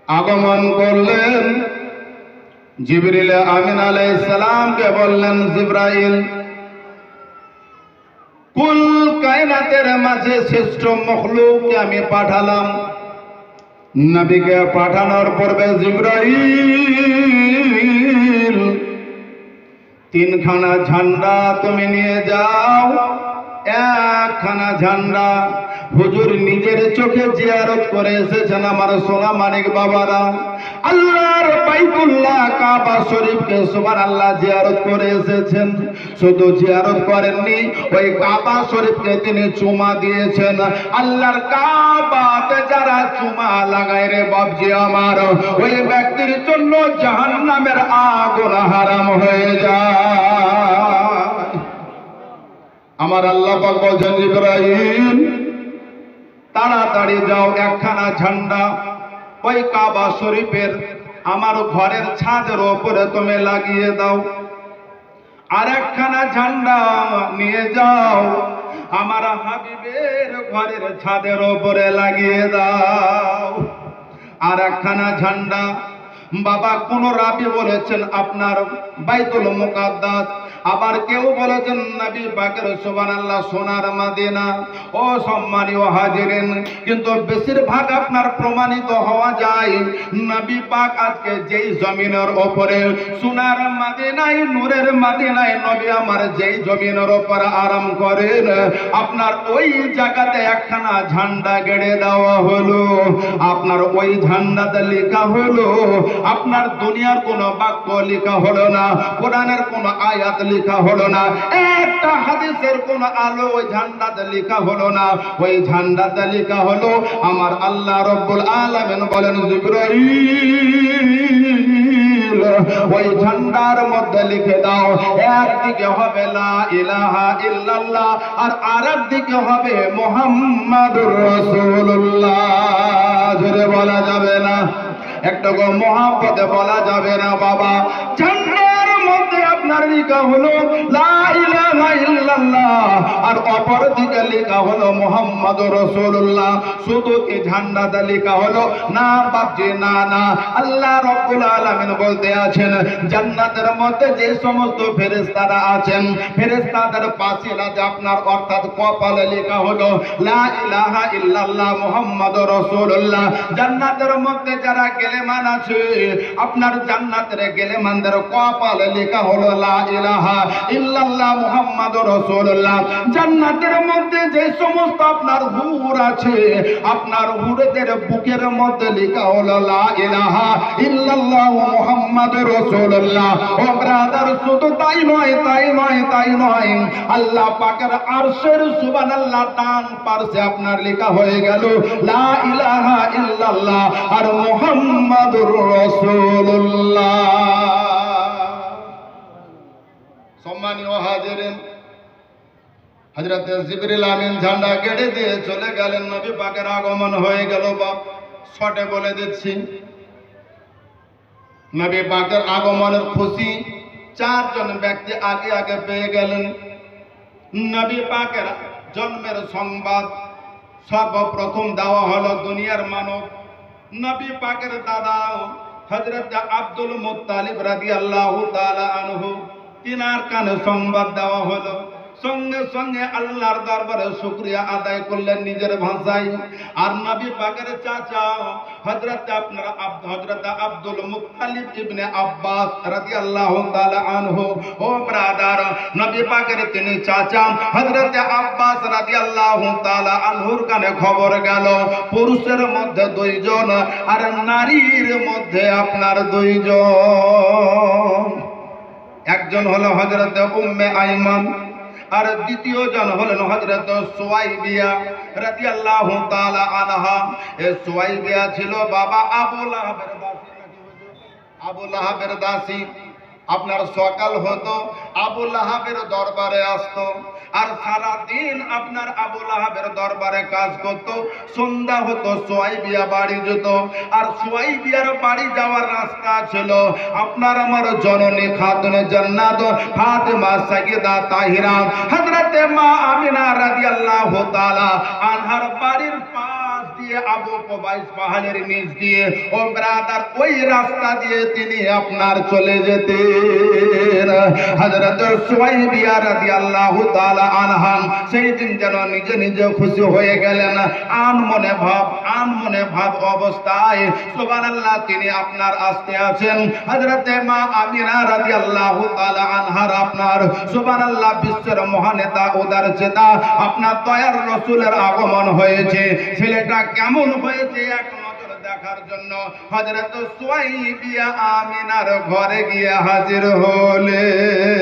আগমন করলেন। জিবরিল আমিন আলাইহিস সালামকে বললেন, জিব্রাইল, কুল কায়নাতের মাঝে শ্রেষ্ঠ মখলুককে আমি পাঠালাম। নবীকে পাঠানোর পূর্বে জিব্রাইল, তিনখানা ঝান্ডা তুমি নিয়ে যাও। একখানা ঝান্ডা হুজুর নিজের চোখে জিয়ারত করে এসেছেন আমার সোনা মানিক বাবারা। আল্লাহর বাইতুল্লাহ কাবা শরীফকে সুবহানাল্লাহ জিয়ারত করে এসেছেন। শুধু জিয়ারত করেননি, ওই কাবা শরীফকে তিনি চুমা দিয়েছেন। আল্লাহর কাবাতে যারা চুমা লাগায় রে বাপজি আমার, ওই ব্যক্তির জন্য জাহান্নামের আগুন হারাম হয়ে যায়। আমার আল্লাহ পাক বলেন, জিবরাইল তাড়াতাড়ি যাও, একখানা ঝান্ডা ওই কাবা শরীফের আমার ঘরের ছাদের উপরে তুমি লাগিয়ে দাও। আর একখানা ঝান্ডা নিয়ে যাও, আমার হাবিবের ঘরের ছাদের উপরে লাগিয়ে দাও। আর একখানা ঝান্ডা বাবা কোন রাবি বলেছেন আপনার বাইতুল মুকাদ্দাস, আবার কেউ বলেছেন নবী পাকের সুবহানাল্লাহ সোনার মদিনা। ও সম্মানীয় হাজিরিন, কিন্তু বেশিরভাগ আপনার প্রমাণিত হওয়া যায় নবী পাক আজকে যেই জমিনের উপরে সোনার মদিনায় নূরের মদিনায় নবী আমার যেই জমিনের উপর আরাম করেন, আপনার ওই জায়গাতে একখানা ঝান্ডা গেড়ে দেওয়া হলো। আপনার ওই ঝান্ডাতে লেখা হলো, আপনার দুনিয়ার কোন বাক্য লেখা হলো না, কোরআনের কোন আয়াত লেখা হলো না, একটা হাদিসের কোন আলো ওই ঝান্ডাতে লেখা হলো না। ওই ঝান্ডাতে লেখা হলো আমার আল্লাহ রাব্বুল আলামিন বলেন, জিবরাইল ওই ঝান্ডার মধ্যে লিখে দাও, একদিকে হবে লা ইলাহা ইল্লাল্লাহ আর আরেকদিকে হবে মুহাম্মাদুর রাসূলুল্লাহ। জোরে বলা যাবে না, একটা গো মহাব্বতে বলা যাবে না বাবা। ঝান্ডার মধ্যে আপনার লেখা হলো লা ইলাহা ইল্লাল্লাহ আর অপর দিকে লেখা হলো মুহাম্মাদুর রাসূলুল্লাহ। শুধু কি ঝান্ডাতে লেখা হলো না বাপজি, না না। আল্লাহ রাব্বুল আলামিন বলতে আছেন, জান্নাতের মধ্যে যে সমস্ত ফেরেশতারা আছেন, ফেরেশতাদের পাশে রাতে আপনার অর্থাৎ কপালে লেখা হলো লা ইলাহা ইল্লাল্লাহ মুহাম্মাদুর রাসূলুল্লাহ। জান্নাতের মধ্যে যারা গেলেমান আছে, আপনার জান্নাতের গেলেমানদের কপালে লেখা হলো লা ইলাহা ইল্লাল্লাহ মুহাম্মাদুর রাসূলুল্লাহ। জান্নাতের মধ্যে যে সমস্ত আপনার হুর আছে, আপনার হুরদের বুকের মধ্যে লেখা হলো লা ইলাহা ইল্লাল্লাহ মুহাম্মাদুর রাসূলুল্লাহ। ও ব্রাদার, শুধু তাই নয়, তাই নয়, তাই নয়, আল্লাহ পাকের আরশের সুবহানাল্লাহ ডান পাশে আপনার লেখা হয়ে গেল লা ইলাহা ইল্লাল্লাহ আর মুহাম্মাদুর রাসূলুল্লাহ। সম্মানীয় হাজিরিন, হযরত জিবরিল আমিন ঝান্ডা গেড়ে দিয়ে চলে গেলেন। নবী পাকের আগমন হয়ে গেল। বাপ শর্টে বলে দিচ্ছি, নবী পাকের আগমনের খুশি চারজন ব্যক্তি আগে আগে পেয়ে গেলেন। নবী পাকের জন্মের সংবাদ সর্বপ্রথম দেওয়া হলো দুনিয়ার মানব নবী পাকের দাদা হযরত আব্দুল মুত্তালিব রাদিয়াল্লাহু তাআলা আনহু, তিনার কানে সংবাদ দেওয়া হলো। সঙ্গে সঙ্গে আল্লাহর দরবারে শুকরিয়া আদায় করলেন নিজের ভাষায়। আর নবী পাকের চাচা হযরত আব্দুল মুত্তালিব ইবনে আব্বাস রাদিয়াল্লাহু তাআলা আনহু, ও ব্রাদার, নবী পাকের তিনি চাচা হযরত আব্বাস রাদিয়াল্লাহু তাআলা আনহুর কানে খবর গেল পুরুষের মধ্যে দুইজন আর নারীর মধ্যে আপনার দুইজন। একজন হলো হযরত উম্মে আইমান আর দ্বিতীয় জন হলেন হযরত সুয়াইবিয়া রাদিয়াল্লাহু তাআলা আনহা। এই সুয়াইবিয়া ছিল বাবা আবু লাহাবের দাসী। আবু লাহাবের দাসী আপনার সকাল হতো আবু লাহাবের দরবারে আসতো আর সারা দিন আপনার আবু লাহাবের দরবারে কাজ করত। সন্ধ্যা হতো সুয়াইবিয়া বাড়ি যেত। আর সুয়াইবিয়ার বাড়ি যাওয়ার রাস্তা ছিল আপনার আমার জননী খাতুনে জান্নাত ফাতেমা সাইয়্যিদা তাহিরা হযরতে মা আমিনা রাদিয়াল্লাহু তাআলা আনহার বাড়ির পাশ দিয়ে দিয়ে আবু কুবাইস পাহাড়ের নিচ দিয়ে ও ব্রাদার ওই রাস্তা দিয়ে তিনি আপনার চলে যেতেন। হযরত সুয়াইবিয়া রাদিয়াল্লাহু তাআলা আনহা সেই দিন যেন নিজে নিজে খুশি হয়ে গেলেন। আনমনে ভাব অবস্থায় সুবহানাল্লাহ তিনি আপনার আসতে আছেন। হযরতে মা আমিনা রাদিয়াল্লাহু তাআলা আনহার আপনার সুবহানাল্লাহ বিশ্বের মহানেতা উদার চেতা আপনার দয়ার রাসূলের আগমন হয়েছে। ছেলেটা কেমন হয়েছে এক নজর দেখার জন্য হযরত সুয়াইবিয়া আমিনার ঘরে গিয়ে হাজির হলেন।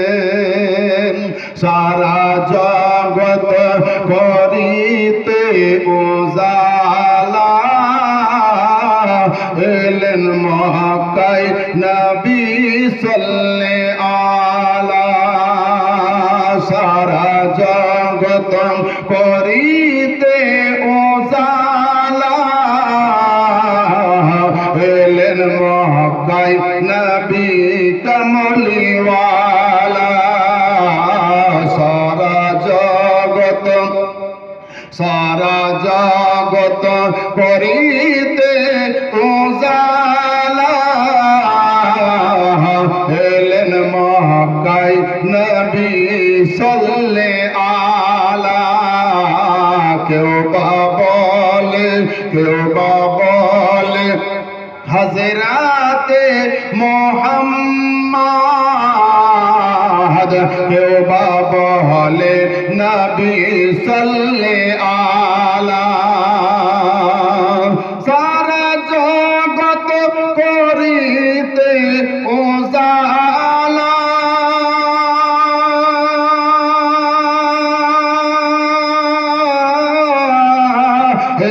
সারা জগৎ করিতে উজালা এলেন মক্কায় নবী সাল্লাল্লাহু আলা। সারা জগৎ করিতে উজালা এলেন মক্কায় নবী কমলিওয়ালা। সারা জগৎ করিতে উজালা এলেন মক্কায় নবী সাল্লাল্লাহু আলা। কেউ বা বলে হযরতে মুহাম্মদ, কেউ বা বলে নবী সাল্লাল্লাহু আলা। সারা জগৎ করিতে উজালা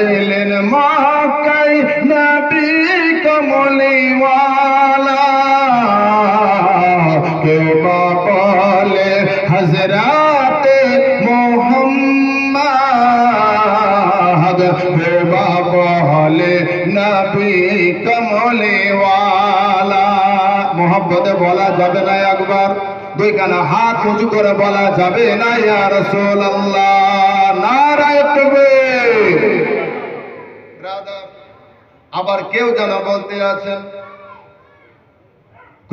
এলেন মক্কায় নবী কমলিওয়ালা। কেউ বা বলে হযরতে মুহাম্মদ, কেউ বা বলে নবী কমলিওয়ালা। মোহাম্মদে বলা যাবে না একবার? দুইখানা হাত উঁচু করে বলা যাবে না ইয়া রাসূলুল্লাহ? নারায়ে তাকবীর। ব্রাদার, আবার কেউ যেন বলতে আছেন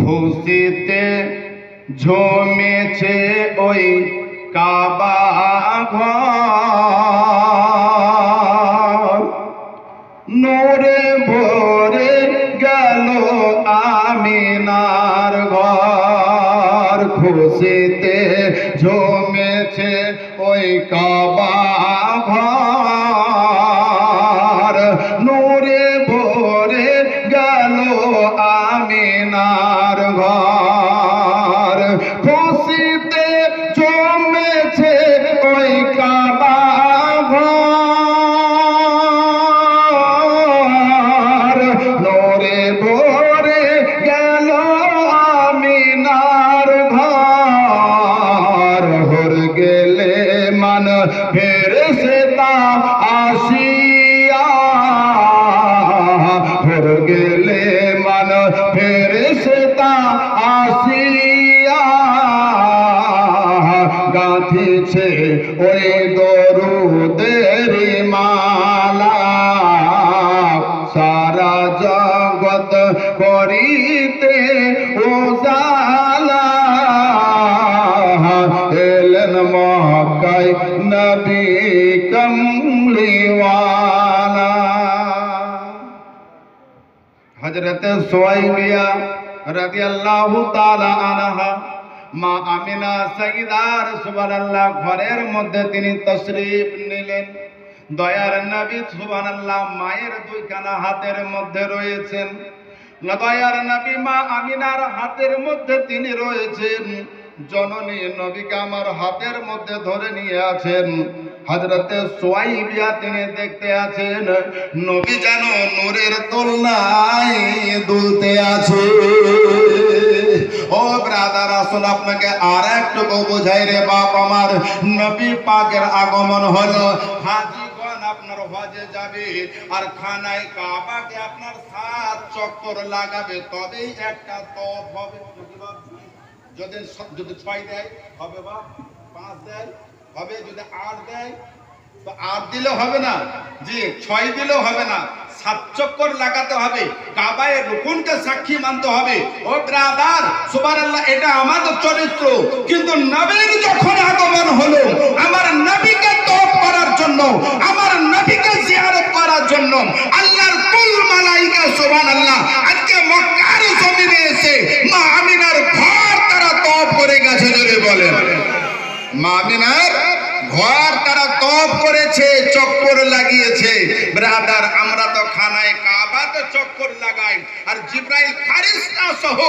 খুশিতে ঝুমেছে ওই কাবা ঘর, নূরে ভরে গেল আমিনার ঘর। খুশিতে ঝুমেছে ওই কাবা ঘর, নূরে ভরে গেল আমিনার ঘর। খুশিতে জমেছে ওই কাবা ঘর, নূরে ভরে গেল আমিনার ঘর। হর গেলে মান ফেরেশতা আসিয়া, হর গেলে মান ফেরেশতা আসিয়া গাঁথিছে ওই দরুদের মালা। সারা জগৎ করিতে উজালা এলেন মক্কায় নবী কমলিওয়ালা। হযরতে সুয়াইবিয়া রাদিয়াল্লাহু তাআলা আনহা মা আমিনা সাইয়্যিদার সুবহানাল্লাহ ঘরের মধ্যে তিনি তশরীফ নিলেন। দয়ার নবী সুবহানাল্লাহ মায়ের দুইখানা হাতের মধ্যে রয়েছেন। দয়ার নবী মা আমিনার হাতের মধ্যে তিনি রয়েছেন। জননী নবীকে আমার হাতের মধ্যে ধরে নিয়ে আছেন। হযরতে সুয়াইবিয়া তিনি দেখতে আছেন নবী যেন নূরের দোলনায় দুলতে আছে। ও ব্রাদার, আসলে আপনাকে আর একটু বোঝাই রে বাপ আমার। নবী পাকের আগমন হলো, হাজীগণ আপনার হজে যাবে আর খানায় কাবাকে আপনার 7 চক্কর লাগাবে, তবেই একটা তওয়াফ হবে। যদি 6 দেয় হবে বা 5 দেয় হবে, যদি 8 দেয় তো 8 দিলেও হবে না, জি 6 দিলেও হবে না, 7 চক্কর লাগাতে হবে, কাবায়ে রুকুনকে সাক্ষী মানতে হবে। ও ব্রাদার সুবহানাল্লাহ, এটা আমাদের চরিত্র। কিন্তু নবীর যখন আগমন হলো, আমার নবীকে তওব করার জন্য, আমার নবীকে জিয়ারত করার জন্য আল্লাহর কুল মালায়েকা সুবহানাল্লাহ আজকে মক্কার জমিনে এসে মা আমিনার ঘর তারা তওব করে গেছে। যদি বলেন মা আমিনার ঘর তারা তওব করেছে, চক্কর লাগিয়েছে। ব্রাদার, আমরা তো খানায় কাবাতে চক্কর লাগাই, আর জিবরাইল ফারিস্তা সহ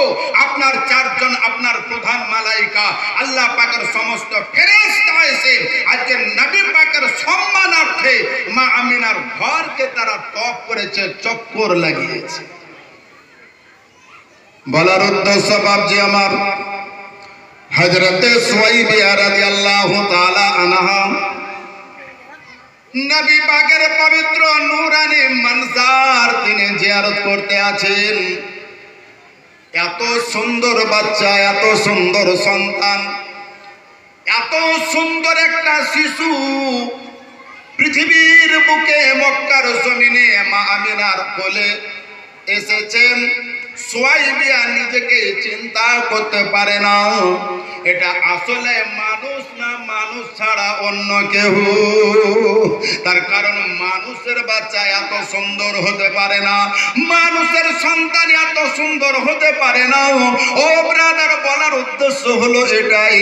আপনার 4 জন আপনার প্রধান মালাইকা আল্লাহ পাকের সমস্ত ফেরেশতা এসে আজকে নবী পাকের সম্মানার্থে মা আমিনার ঘরকে তারা তওব করেছে, চক্কর লাগিয়েছে। বলার উদ্দেশ্য বাপজি আমার, হযরতে সুয়াইবিয়া রাদিয়াল্লাহু তাআলা আনহা নবী পাকের পবিত্র নূরানি মানজার তিনি জিয়ারত করতে আছেন। এত সুন্দর বাচ্চা, এত সুন্দর সন্তান, এত সুন্দর একটা শিশু পৃথিবীর বুকে মক্কার জমিনে মা আমিনার কোলে এসেছেন। সুয়াইবিয়া নিজেকে চিন্তা করতে পারে না, এটা আসলে মানুষ না, মানুষ ছাড়া অন্য কেউ। তার কারণ মানুষের বাচ্চা এত সুন্দর হতে পারে না, মানুষের সন্তান এত সুন্দর হতে পারে না। ও ব্রাদার, বলার উদ্দেশ্য হলো এটাই,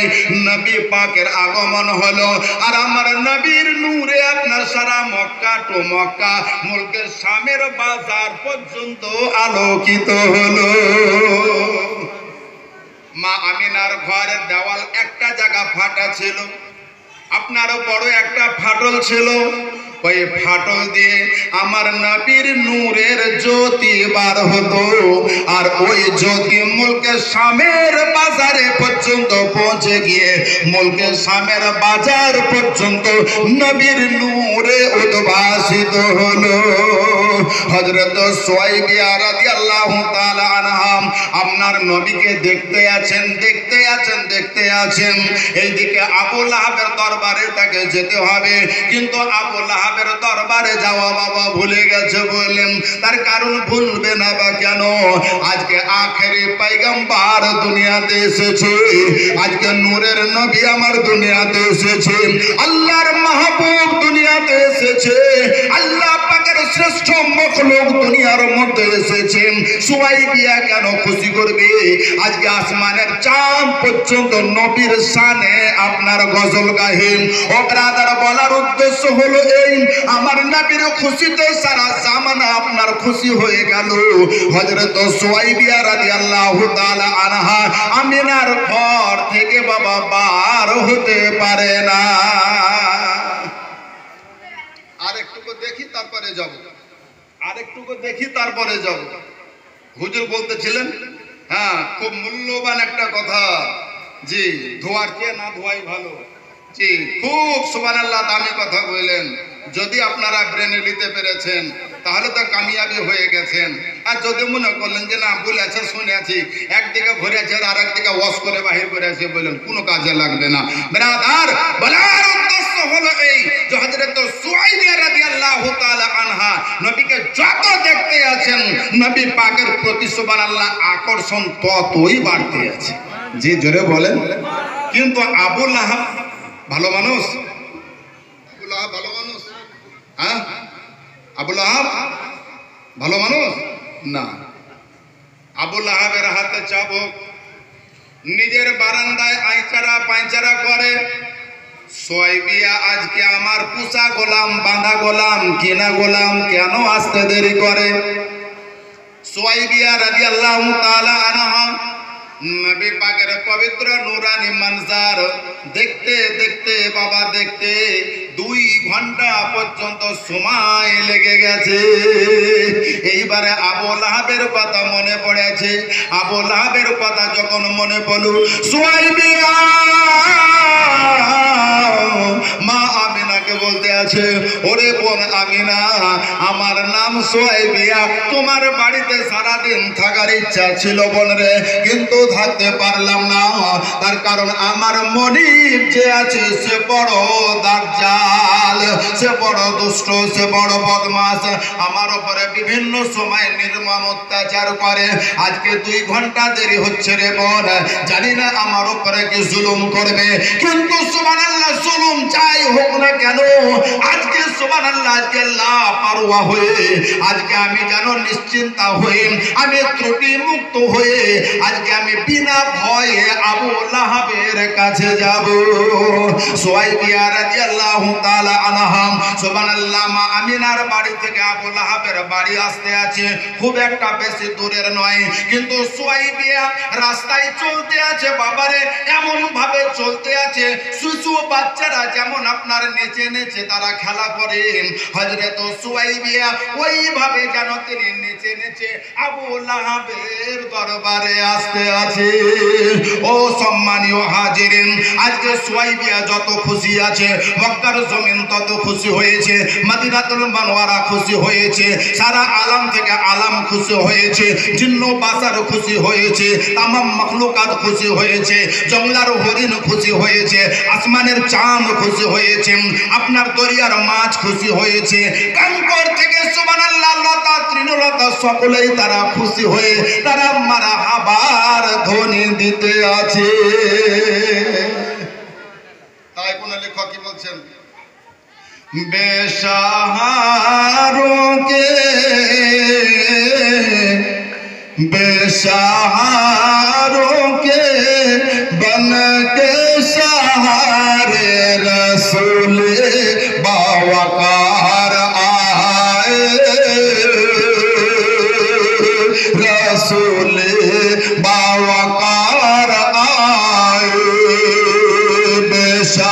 নবী পাকের আগমন হলো, আর আমার নবীর নূরে আপনার সারা মক্কা টু মক্কা মুলকের শামের বাজার পর্যন্ত আলোকিত হলো। মা আমিনার ঘরের দেওয়াল একটা জায়গা ফাটা ছিল, আপনারও বড় একটা ফাটল ছিল। ওই ফাটল দিয়ে আমার নবীর নূরের জ্যোতি বার হতো, আর ওই জ্যোতি মুলকে শামের বাজারে পর্যন্ত পৌঁছে গিয়ে মুলকে শামের বাজার পর্যন্ত নবীর নূরে উদ্ভাসিত হলো। হযরত সুয়াইবিয়া রাদিয়াল্লাহু তাআলা আনহা আপনার নবীকে দেখতে আছেন, দেখতে আছেন, দেখতে আছেন। এইদিকে আবু লাহাবের দরবারে তাকে যেতে হবে, কিন্তু আবু লাহাবের দরবারে যাওয়া বাবা ভুলে গেছে। বললেন তার কারণ ভুলবে না বা কেন? আজকে আখেরি পয়গম্বর দুনিয়াতে এসেছে, আজকে নূরের নবী আমার দুনিয়াতে এসেছে, আল্লাহর মাহবুব দুনিয়াতে এসেছে, আল্লাহ পাকের শ্রেষ্ঠ মখলুক দুনিয়ার মধ্যে এসেছে। সুয়াইবিয়া কেন খুশি করবে? আজকে আসমানের চাঁদ পর্যন্ত নবীর শানে আপনার গজল গাহে। ও ব্রাদার, বলার উদ্দেশ্য হলো এই, আমার নবীর খুশিতে সারা জামানা আপনার খুশি হয়ে গেল। হযরত সুয়াইবিয়া রাদিয়াল্লাহু তাআলা আনহা আমিনার ঘর থেকে বাবা বার হতে পারে না। আরেকটুকু দেখি তারপরে যাব, আরেকটুকু দেখি তারপরে যাব। হুজুর বলতেছিলেন, হ্যাঁ খুব মূল্যবান একটা কথা, জি ধোয়ার চেয়ে না ধোয়াই ভালো। জি খুব সুবহানাল্লাহ দামি কথা বললেন। যদি আপনারা ব্রেনে নিতে পেরেছেন তাহলে তো কামিয়াবি হয়ে গেছেন। আর যদি মনে করলেন যে না বলেছে শুনেছি, একদিকে ভরে আছে আর আরেকদিকে ওয়াশ করে বাহির করে আছে, বললেন কোনো কাজে লাগবে না। ব্রাদার, বলার উদ্দেশ্য হলো এই যে হযরত সুয়াইবিয়া রাদিয়াল্লাহু তাআলা আনহা নবীকে যত দেখতে আছেন, নবী পাকের প্রতি সুবহানাল্লাহ আকর্ষণ ততই বাড়তে আছে। জি জোরে বলেন। কিন্তু আবু লাহাব ভালো মানুষ? আবু লাহাব ভালো মানুষ? হ্যাঁ, আবু লাহাব ভালো মানুষ না। আবু লাহাবের হাতে চাবুক, নিজের বারান্দায় আইচারা পাইচারা করে। সুয়াইবিয়া আজকে আমার পুষা গোলাম, বাঁধা গোলাম, কিনা গোলাম, কেন আসতে দেরি করে? সুয়াইবিয়া রাদিয়াল্লাহু তাআলা আনহা নবী পাকের পবিত্র নূরানি মঞ্জার দেখতে দেখতে বাবা দেখতে 2 ঘন্টা পর্যন্ত সময় লেগে গেছে। এইবারে আবু লাহাবের কথা মনে পড়েছে। আবু লাহাবের কথা যখন মনে পড়ল, সুয়াইবিয়া মা আমিনাকে বলতে আছে, ওরে বোন আমিনা, আমার নাম সোয়াইবিয়া, তোমার বাড়িতে সারাদিন থাকার ইচ্ছা ছিল বোন রে, কিন্তু থাকতে পারলাম না। তার কারণ আমার মনিব যে আছে সে বড় দাজ্জাল, সে বড় দুষ্ট, সে বড় বদমাশ, আমার উপরে বিভিন্ন সময় নির্মম অত্যাচার করে। আজকে 2 ঘন্টা দেরি হচ্ছে রে বোন, জানি না আমার উপরে কি জুলুম করবে, কিন্তু সুবহানাল্লাহ জুলুম চাই হোক না কেন, আজকে সুবহানাল্লাহ, আজকে লাপারওয়া হয়ে, আজকে আমি যেন নিশ্চিন্তা হয়ে, আমি ত্রুটি মুক্ত হয়ে, আজকে আমি বিনা ভয়ে আবু লাহাবের কাছে যাব। সুয়াইবিয়া রাদিয়াল্লাহু তাআলা আনহা, সুবহানাল্লাহ, মা আমিনার বাড়ি থেকে আবু লাহাবের বাড়ি আসতে আছে, খুব একটা বেশি দূরের নয়, কিন্তু সুয়াইবিয়া রাস্তায় চলতে আছে বাবারে, এমন ভাবে চলতে আছে শিশু বাচ্চারা যেমন আপনার নেচে নেচে তারা খেলা করে, হযরত সুয়াইবিয়া ওইভাবে যেন তিনি নেচে নেচে আবু লাহাবের দরবারে আসতে আছে। ও সম্মানীয় হাজিরিন, আজকে সুয়াইবিয়া যত খুশি আছে, মক্কার জমিন তত খুশি হয়েছে, মদিনাতুল মুনাওয়ারা খুশি হয়েছে, সারা আলাম থেকে আলাম খুশি হয়েছে, জিন্ন বাসার খুশি হয়েছে, তামাম মখলুকাত খুশি হয়েছে, জঙ্গলার হরিণ খুশি হয়েছে, আসমানের চাঁদ খুশি হয়েছে, আপনার দরিয়ার মাছ খুশি হয়েছে, কাঙ্কর থেকে সুবহানাল্লাহ লতা তৃণলতা সকলেই তারা খুশি হয়ে তারা মারহাবার ধ্বনি দিতে আছে। তাই কোন লেখক কি বলছেন, बेसहारों के बन के सहारे रसूल बावकार आए, रसूल बावकार आए,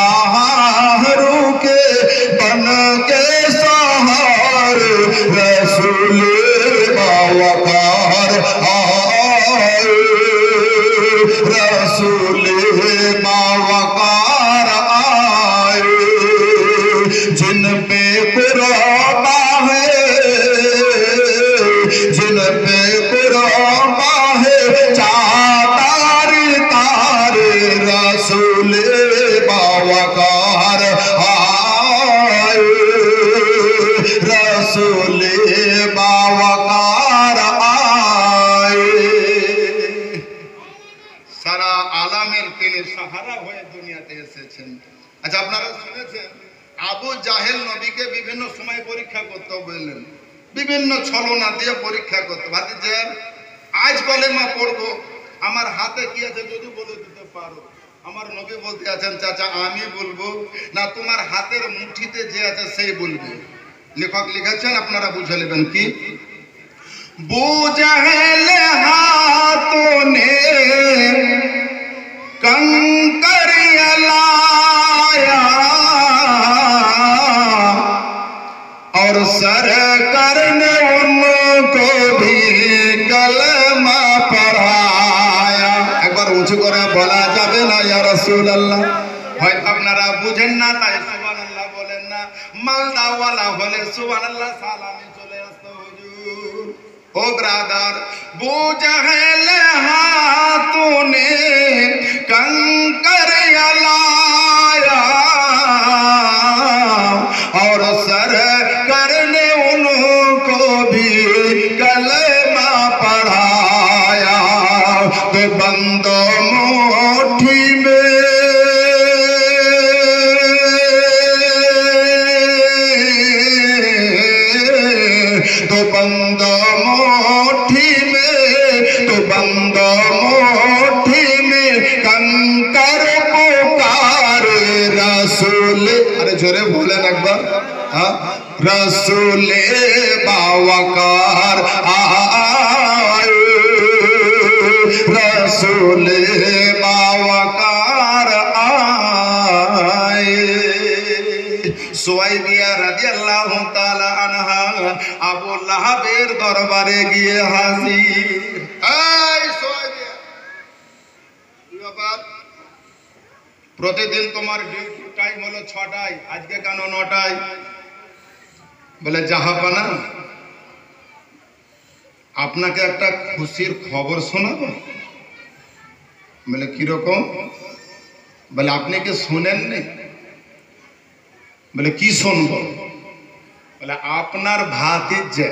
बेसहारों के बन के सहारे रसूल बावकार आए, रसूल बावकार आए, जिन पे कुर्बा है, जिन पे कुर्बा है चातार तार, रसूल बावकार आए, रसूल बावकार आए। সারা আলামের তিনি সাহারা হয়ে দুনিয়াতে এসেছেন। আচ্ছা, আপনারা শুনেছেন আবু জাহেল নবীকে বিভিন্ন সময় পরীক্ষা করতে বললেন, বিভিন্ন ছলনা দিয়ে পরীক্ষা করতে। ভাতিজা, আজ কলেমা পড়বো, আমার হাতে কি আছে যদি বলে দিতে পারো। আমার নবী বলতে আছেন, চাচা আমি বলবো না তোমার হাতের মুঠিতে যে আছে সেই বলবে। লেখক লিখেছেন, আপনারা বুঝে নেবেন কি, বুঝেল হাতों ने कंकर लाया और सर करने उनको भी कलमा पढ़ाया। एक बार ऊंचू करे बोला जाबे ना या रसूल अल्लाह। হয়তো আপনারা বুঝেন না তাই সুবহানাল্লাহ বলেন না, মালদাওয়ালা হলে সুবহানাল্লাহ সালামি চলে আসতো হুজুর। ओ ब्रादर, बुझेल हाथों ने कंकर लाया और सर करने उनको भी कलमा पढ़ाया, तो बंदो मुट्ठी में, तो बंदो मुट्ठी में, तो बंदो मुट्ठी में कंकर पुकार रसूल, अरे जोरे बोलेन एक बार, हाँ, रसूल बावकार आए, रसूल बावकार आए। সুয়াইবিয়া রাদিয়াল্লাহু তাআলা আনহা আবু লাহাবের দরবারে গিয়ে হাজির। এই সুয়াইবিয়া, কি ব্যাপার? প্রতিদিন তোমার ডিউটি টাইম হলো 6টায়, আজকে কেন 9টায়? বলে জাহাপানা, আপনাকে একটা খুশির খবর শোনাবো। বলে কিরকম? বলে আপনি কি শোনেননি? বলে কি শুনবো? বলে আপনার ভাতিজা